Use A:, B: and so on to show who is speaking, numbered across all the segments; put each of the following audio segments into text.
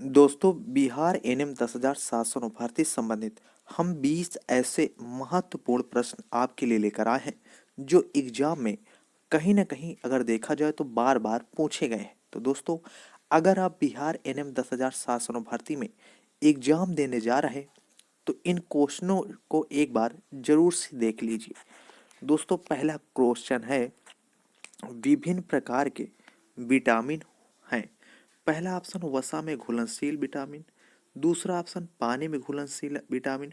A: दोस्तों, बिहार एनएम 10,709 भर्ती संबंधित हम 20 ऐसे महत्वपूर्ण प्रश्न आपके लिए लेकर आए हैं जो एग्जाम में कहीं ना कहीं अगर देखा जाए तो बार बार पूछे गए हैं। तो दोस्तों, अगर आप बिहार एनएम 10,709 भर्ती में एग्जाम देने जा रहे हैं तो इन क्वेश्चनों को एक बार जरूर से देख लीजिए। दोस्तों, पहला क्वेश्चन है, विभिन्न प्रकार के विटामिन हैं। पहला ऑप्शन वसा में घुलनशील विटामिन, दूसरा ऑप्शन पानी में घुलनशील विटामिन,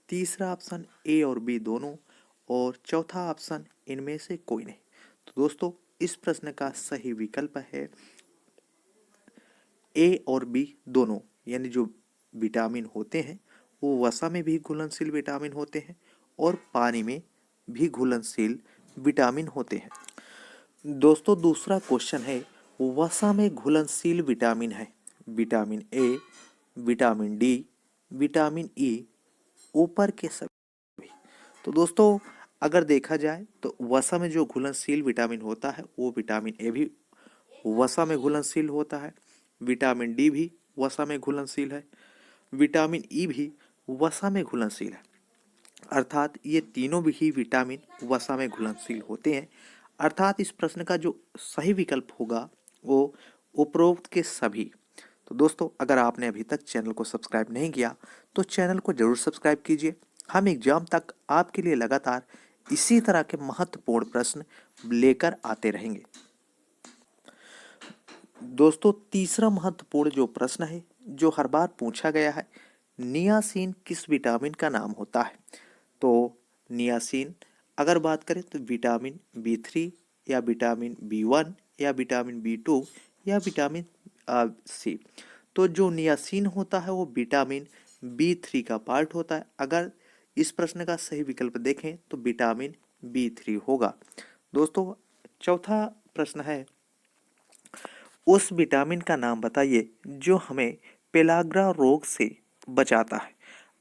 A: तीसरा ऑप्शन ए और बी दोनों, और चौथा ऑप्शन इनमें से कोई नहीं। तो दोस्तों, इस प्रश्न का सही विकल्प है ए और बी दोनों, यानी जो विटामिन होते हैं वो वसा में भी घुलनशील विटामिन होते हैं और पानी में भी घुलनशील विटामिन होते हैं। दोस्तों, दूसरा क्वेश्चन है, वसा में घुलनशील विटामिन है vitamin A, vitamin D, vitamin E, ऊपर के सभी। तो दोस्तों, अगर देखा जाए तो वसा में जो घुलनशील विटामिन होता है वो विटामिन ए भी वसा में घुलनशील होता है, विटामिन डी भी वसा में घुलनशील है, विटामिन ई भी वसा में घुलनशील है। अर्थात ये तीनों भी ही विटामिन वसा में घुलनशील होते हैं। अर्थात इस प्रश्न का जो सही विकल्प होगा वो उपरोक्त के सभी। तो दोस्तों, अगर आपने अभी तक चैनल को सब्सक्राइब नहीं किया तो चैनल को जरूर सब्सक्राइब कीजिए। हम एग्जाम तक आपके लिए लगातार इसी तरह के महत्वपूर्ण प्रश्न लेकर आते रहेंगे। दोस्तों, तीसरा महत्वपूर्ण जो प्रश्न है जो हर बार पूछा गया है, नियासिन किस विटामिन का नाम होता है। तो नियासिन अगर बात करें तो विटामिन बी 3 या विटामिन बी 1 या विटामिन बी 2 या विटामिन सी। तो जो नियासिन होता है वो विटामिन बी 3 का पार्ट होता है। अगर इस प्रश्न का सही विकल्प देखें तो विटामिन बी 3 होगा। दोस्तों, चौथा प्रश्न है, उस विटामिन का नाम बताइए जो हमें पेलाग्रा रोग से बचाता है।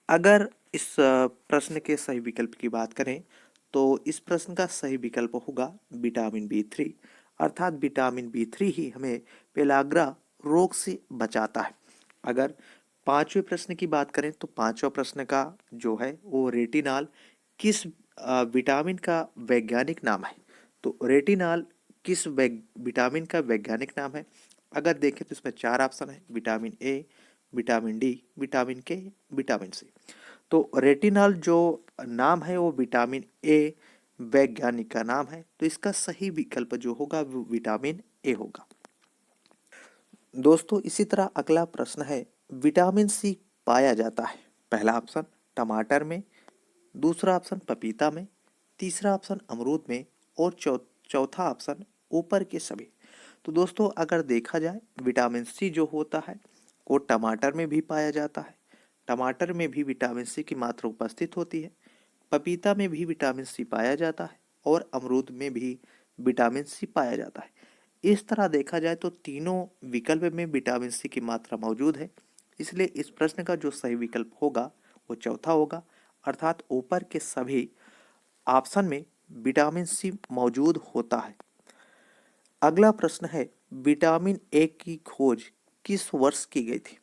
A: अगर इस प्रश्न के सही विकल्प की बात करें तो इस प्रश्न का सही विकल्प होगा विटामिन बी 3। अर्थात विटामिन बी 3 ही हमें पेलाग्रा रोग से बचाता है। अगर पांचवें प्रश्न की बात करें तो पांचवा प्रश्न का जो है वो रेटिनॉल किस विटामिन का वैज्ञानिक नाम है। तो रेटिनॉल किस विटामिन का वैज्ञानिक नाम है। अगर देखें तो इसमें चार ऑप्शन है, vitamin A, vitamin D, vitamin के, विटामिन सी। तो रेटिनॉल जो नाम है वो विटामिन ए वैज्ञानिक का नाम है। तो इसका सही विकल्प जो होगा वो विटामिन ए होगा। दोस्तों, इसी तरह अगला प्रश्न है, विटामिन सी पाया जाता है। पहला ऑप्शन टमाटर में, दूसरा ऑप्शन पपीता में, तीसरा ऑप्शन अमरूद में, और चौथा ऑप्शन ऊपर के सभी। तो दोस्तों, अगर देखा जाए विटामिन सी जो होता है वो टमाटर में भी पाया जाता है। टमाटर में भी विटामिन सी की मात्रा उपस्थित होती है, पपीता में भी विटामिन सी पाया जाता है और अमरूद में भी विटामिन सी पाया जाता है। इस तरह देखा जाए तो तीनों विकल्प में विटामिन सी की मात्रा मौजूद है। इसलिए इस प्रश्न का जो सही विकल्प होगा वो चौथा होगा। अर्थात ऊपर के सभी ऑप्शन में विटामिन सी मौजूद होता है। अगला प्रश्न है, विटामिन ए की खोज किस वर्ष की गई थी।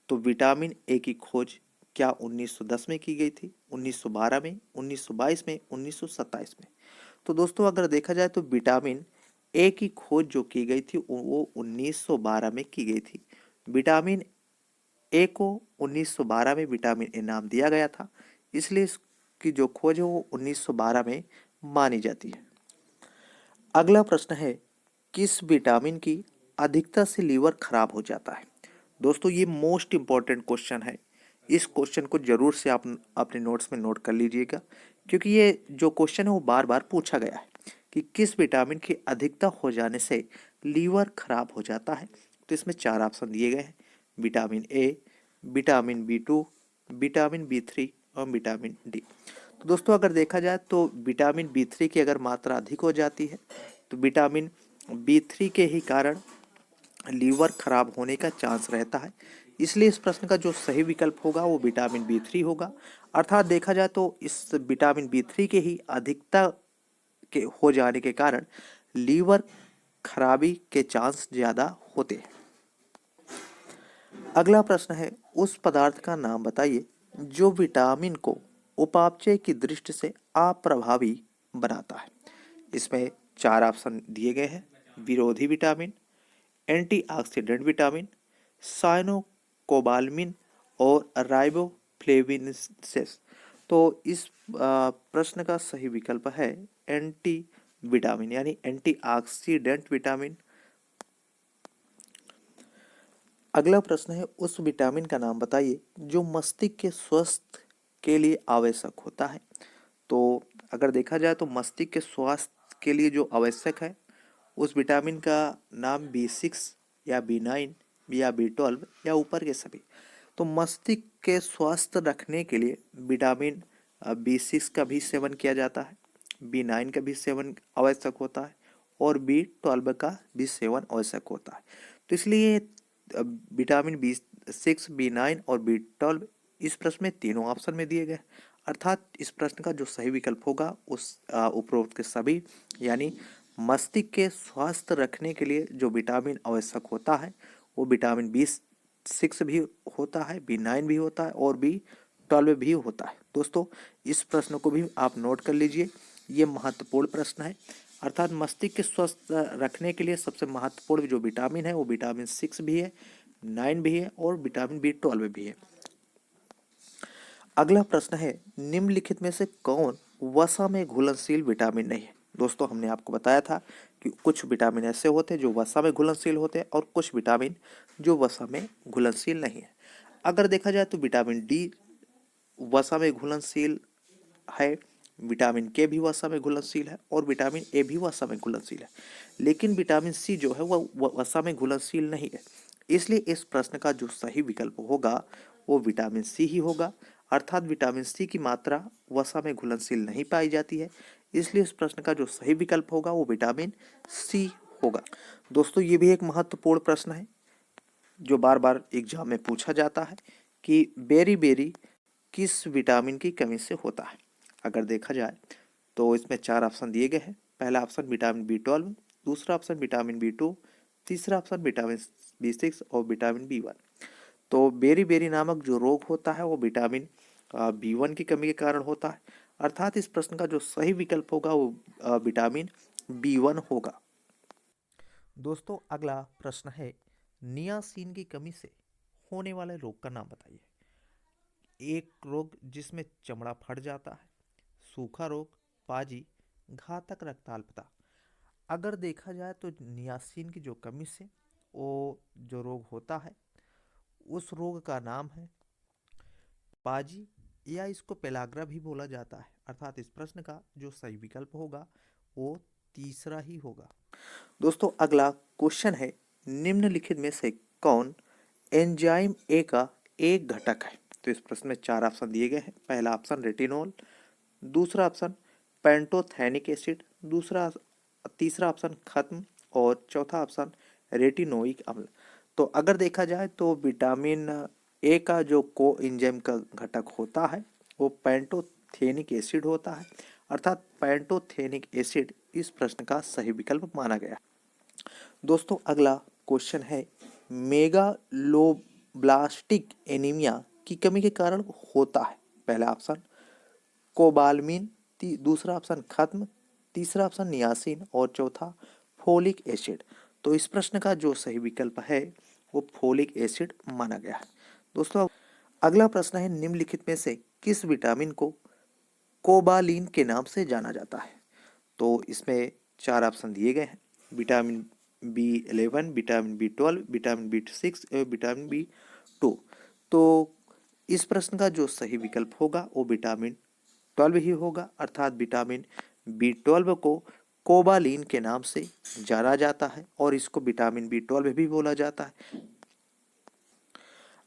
A: तो विटामिन ए की खोज क्या 1910 में की गई थी, 1912 में, 1922 में, 1927 में। तो दोस्तों, अगर देखा जाए तो विटामिन ए की खोज जो की गई थी वो 1912 में की गई थी। विटामिन ए को 1912 में विटामिन ए नाम दिया गया था, इसलिए इसकी जो खोज है वो 1912 में मानी जाती है। अगला प्रश्न है, किस विटामिन की अधिकता से लीवर खराब हो जाता है। दोस्तों, ये मोस्ट इंपॉर्टेंट क्वेश्चन है। इस क्वेश्चन को जरूर से आप अपने नोट्स में नोट कर लीजिएगा, क्योंकि ये जो क्वेश्चन है वो बार बार पूछा गया है कि किस विटामिन की अधिकता हो जाने से लीवर खराब हो जाता है। तो इसमें चार ऑप्शन दिए गए हैं, vitamin A, vitamin B 2, vitamin B 3 और विटामिन डी। तो दोस्तों, अगर देखा जाए तो विटामिन बी 3 की अगर मात्रा अधिक हो जाती है तो विटामिन बी 3 के ही कारण लीवर खराब होने का चांस रहता है। इसलिए इस प्रश्न का जो सही विकल्प होगा वो विटामिन बी 3 होगा। अर्थात देखा जाए तो इस विटामिन बी 3 के ही अधिकता के हो जाने के कारण लीवर खराबी के चांस ज़्यादा होते हैं। अगला प्रश्न है, उस पदार्थ का नाम बताइए जो विटामिन को उपापचय की दृष्टि से अप्रभावी बनाता है। इसमें चार ऑप्शन दिए गए हैं। विरोधी विटामिन, एंटीऑक्सीडेंट विटामिन, साइनोकोबाल्मिन और राइबोफ्लेविनसेस। तो इस प्रश्न का सही विकल्प है एंटी विटामिन यानी एंटीऑक्सीडेंट विटामिन। अगला प्रश्न है, उस विटामिन का नाम बताइए जो मस्तिष्क के स्वास्थ्य के लिए आवश्यक होता है। तो अगर देखा जाए तो मस्तिष्क के स्वास्थ्य के लिए जो आवश्यक है उस विटामिन का नाम B6 या B9 या B12 या ऊपर के सभी। तो मस्तिष्क के स्वस्थ रखने के लिए विटामिन B6 का भी सेवन किया जाता है, B9 का भी सेवन आवश्यक होता है और B12 का भी सेवन आवश्यक होता है। तो इसलिए विटामिन B6, B9 और B12 इस प्रश्न में तीनों ऑप्शन में दिए गए। अर्थात इस प्रश्न का जो सही विकल्प होगा उस उपरोक्त के सभी, यानी मस्तिष्क के स्वस्थ रखने के लिए जो विटामिन आवश्यक होता है वो विटामिन B6 भी होता है, B9 भी होता है और B12 भी होता है। दोस्तों इस प्रश्न को भी आप नोट कर लीजिए, ये महत्वपूर्ण प्रश्न है। अर्थात मस्तिष्क के स्वस्थ रखने के लिए सबसे महत्वपूर्ण जो विटामिन है वो विटामिन 6 भी है, 9 भी है और विटामिन B12 भी है। अगला प्रश्न है, निम्नलिखित में से कौन वसा में घुलनशील विटामिन नहीं है। दोस्तों हमने आपको बताया था कि कुछ विटामिन ऐसे होते हैं जो वसा में घुलनशील होते हैं और कुछ विटामिन जो वसा में घुलनशील नहीं है। अगर देखा जाए तो विटामिन डी वसा में घुलनशील है, विटामिन के भी वसा में घुलनशील है और विटामिन ए भी वसा में घुलनशील है, लेकिन विटामिन सी जो है वह वसा में घुलनशील नहीं है। इसलिए इस प्रश्न का जो सही विकल्प होगा वो विटामिन सी ही होगा। अर्थात विटामिन सी की मात्रा वसा में घुलनशील नहीं पाई जाती है, इसलिए इस प्रश्न का जो सही विकल्प होगा वो विटामिन सी होगा। दोस्तों ये भी एक महत्वपूर्ण प्रश्न है जो बार बार एग्जाम में पूछा जाता है कि बेरी बेरी किस विटामिन की कमी से होता है। अगर देखा जाए तो इसमें चार ऑप्शन दिए गए हैं। पहला ऑप्शन विटामिन B12, दूसरा ऑप्शन विटामिन B2, तीसरा ऑप्शन विटामिन B6 और विटामिन B1। तो बेरी बेरी नामक जो रोग होता है वो विटामिन B1 की कमी के कारण होता है। अर्थात इस प्रश्न का जो सही विकल्प होगा वो विटामिन B1 होगा। दोस्तों अगला प्रश्न है, नियासिन की कमी से होने वाले रोग का नाम बताइए। एक रोग जिसमें चमड़ा फट जाता है, सूखा रोग, पाजी, घातक रक्ताल्पता। अगर देखा जाए तो नियासिन की जो कमी से वो जो रोग होता है उस रोग का नाम है पाजी या इसको पेलाग्रा भी बोला जाता है। अर्थात इस प्रश्न का जो सही विकल्प होगा वो तीसरा ही होगा। दोस्तों अगला क्वेश्चन है, निम्नलिखित में से कौन एंजाइम ए का एक घटक है। तो इस प्रश्न में चार ऑप्शन दिए गए हैं। पहला ऑप्शन रेटिनॉल, दूसरा ऑप्शन पेंटोथेनिक एसिड, तीसरा ऑप्शन खत्म और चौथा ऑप्शन रेटिनोइक अम्ल। तो अगर देखा जाए तो विटामिन ए का जो को एंजाइम का घटक होता है वो पेंटोथेनिक एसिड होता है। अर्थात पेंटोथेनिक एसिड इस प्रश्न का सही विकल्प माना गया। दोस्तों अगला क्वेश्चन है, मेगालोब्लास्टिक एनीमिया की कमी के कारण होता है। पहला ऑप्शन कोबालमिन, दूसरा ऑप्शन खत्म, तीसरा ऑप्शन नियासिन और चौथा फोलिक एसिड। तो इस प्रश्न का जो सही विकल्प है वो फोलिक एसिड माना गया है। दोस्तों अगला प्रश्न है, निम्नलिखित में से किस विटामिन को कोबालिन के नाम से जाना जाता है। तो इसमें चार ऑप्शन दिए गए हैं। Vitamin B11, vitamin B12, vitamin B6 और विटामिन B2। तो इस प्रश्न का जो सही विकल्प होगा वो विटामिन 12 ही होगा। अर्थात विटामिन B12 को कोबालिन के नाम से जाना जाता है और इसको विटामिन B12 भी बोला जाता है।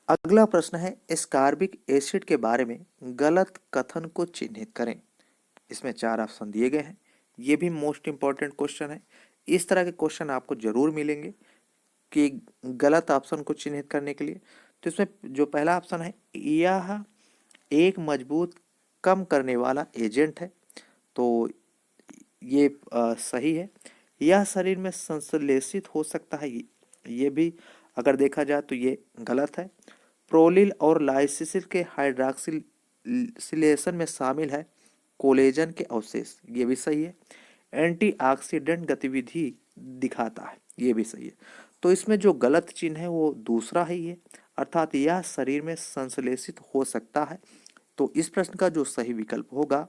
A: अगला प्रश्न है, एस्कॉर्बिक एसिड के बारे में गलत कथन को चिन्हित करें। इसमें चार ऑप्शन दिए गए हैं। ये भी मोस्ट इंपॉर्टेंट क्वेश्चन है। इस तरह के क्वेश्चन आपको जरूर मिलेंगे कि गलत ऑप्शन को चिन्हित करने के लिए। तो इसमें जो पहला ऑप्शन है, यह एक मजबूत कम करने वाला एजेंट है। तो ये सही है। यह शरीर में संश्लेषित हो सकता है, ये भी अगर देखा जाए तो ये गलत है। प्रोलिल और लाइसिसिल के हाइड्रॉक्सिलेशन में शामिल है कोलेजन के अवशेष, ये भी सही है। एंटीऑक्सीडेंट गतिविधि दिखाता है, ये भी सही है। तो इसमें जो गलत चिन्ह है वो दूसरा ही है, अर्थात यह शरीर में संश्लेषित हो सकता है। तो इस प्रश्न का जो सही विकल्प होगा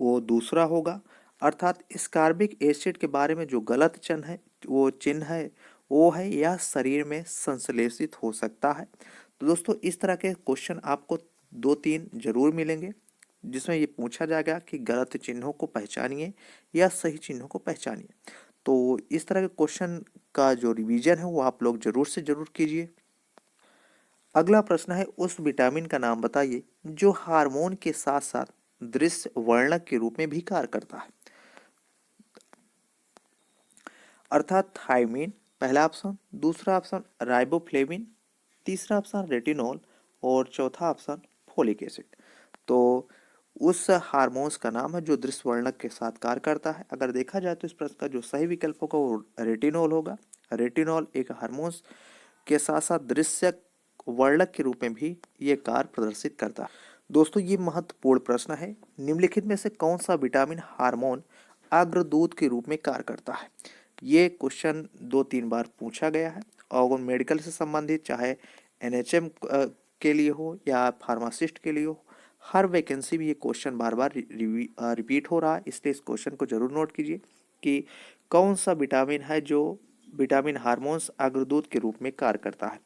A: वो दूसरा होगा, अर्थात इस कार्बिक एसिड के बारे में जो गलत चिन्ह है वो है यह शरीर में संश्लेषित हो सकता है। तो दोस्तों इस तरह के क्वेश्चन आपको 2-3 जरूर मिलेंगे जिसमें ये पूछा जाएगा कि गलत चिन्हों को पहचानिए या सही चिन्हों को पहचानिए। तो इस तरह के क्वेश्चन का जो रिवीजन है वो आप लोग जरूर से जरूर कीजिए। अगला प्रश्न है, उस विटामिन का नाम बताइए जो हार्मोन के साथ साथ दृश्य वर्णक के रूप में भी कार्य करता है, अर्थात थायमीन पहला ऑप्शन, दूसरा ऑप्शन राइबोफ्लेविन, तीसरा ऑप्शन रेटिनॉल और चौथा ऑप्शन फोलिक एसिड। तो उस हार्मोन्स का नाम है जो दृश्य वर्णक के साथ कार्य करता है। अगर देखा जाए तो इस प्रश्न का जो सही विकल्प होगा वो रेटिनॉल होगा। रेटिनॉल एक हार्मोन्स के साथ साथ दृश्य वर्णक के रूप में भी ये कार्य प्रदर्शित करता है। दोस्तों ये महत्वपूर्ण प्रश्न है, निम्नलिखित में से कौन सा विटामिन हार्मोन अग्रदूत के रूप में कार्य करता है। ये क्वेश्चन 2-3 बार पूछा गया है और मेडिकल से संबंधित चाहे एनएचएम के लिए हो या फार्मासिस्ट के लिए हो, हर वैकेंसी में ये क्वेश्चन बार बार रिपीट हो रहा है। इसलिए इस क्वेश्चन को जरूर नोट कीजिए कि कौन सा विटामिन है जो विटामिन हार्मोन्स अग्रदूत के रूप में कार्य करता है।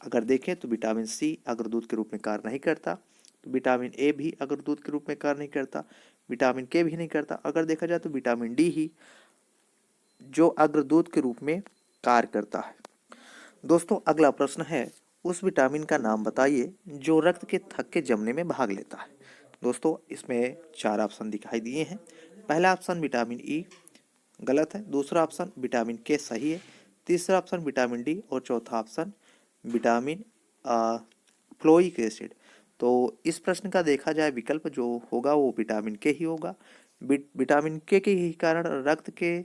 A: अगर देखें तो विटामिन सी अग्रदूत के रूप में कार्य नहीं करता, तो विटामिन ए भी अग्रदूत के रूप में कार्य नहीं करता, विटामिन के भी नहीं करता। अगर देखा जाए तो विटामिन डी ही जो अग्रदूत के रूप में कार्य करता है। दोस्तों अगला प्रश्न है, उस विटामिन का नाम बताइए जो रक्त के थक्के जमने में भाग लेता है। दोस्तों इसमें 4 ऑप्शन दिखाई दिए हैं। पहला ऑप्शन विटामिन ई गलत है, दूसरा ऑप्शन विटामिन के सही है, तीसरा ऑप्शन विटामिन डी और चौथा ऑप्शन विटामिन फ्लोइक एसिड। तो इस प्रश्न का देखा जाए विकल्प जो होगा वो विटामिन के ही होगा। विटामिन के ही कारण रक्त के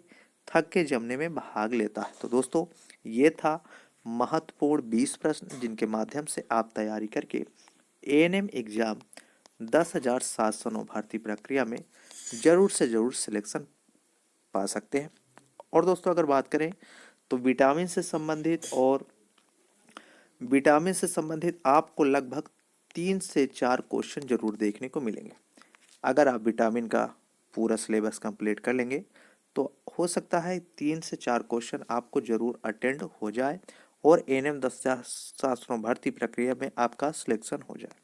A: थक्के जमने में भाग लेता है। तो दोस्तों ये था महत्वपूर्ण 20 प्रश्न जिनके माध्यम से आप तैयारी करके एएनएम एग्जाम 10,709 भर्ती प्रक्रिया में जरूर से जरूर सिलेक्शन पा सकते हैं। और दोस्तों अगर बात करें तो विटामिन से संबंधित आपको लगभग 3 से 4 क्वेश्चन जरूर देखने को मिलेंगे। अगर आप विटामिन का पूरा सिलेबस कंप्लीट कर लेंगे तो हो सकता है 3 से 4 क्वेश्चन आपको जरूर अटेंड हो जाए और एएनएम 10,709 भर्ती प्रक्रिया में आपका सिलेक्शन हो जाए।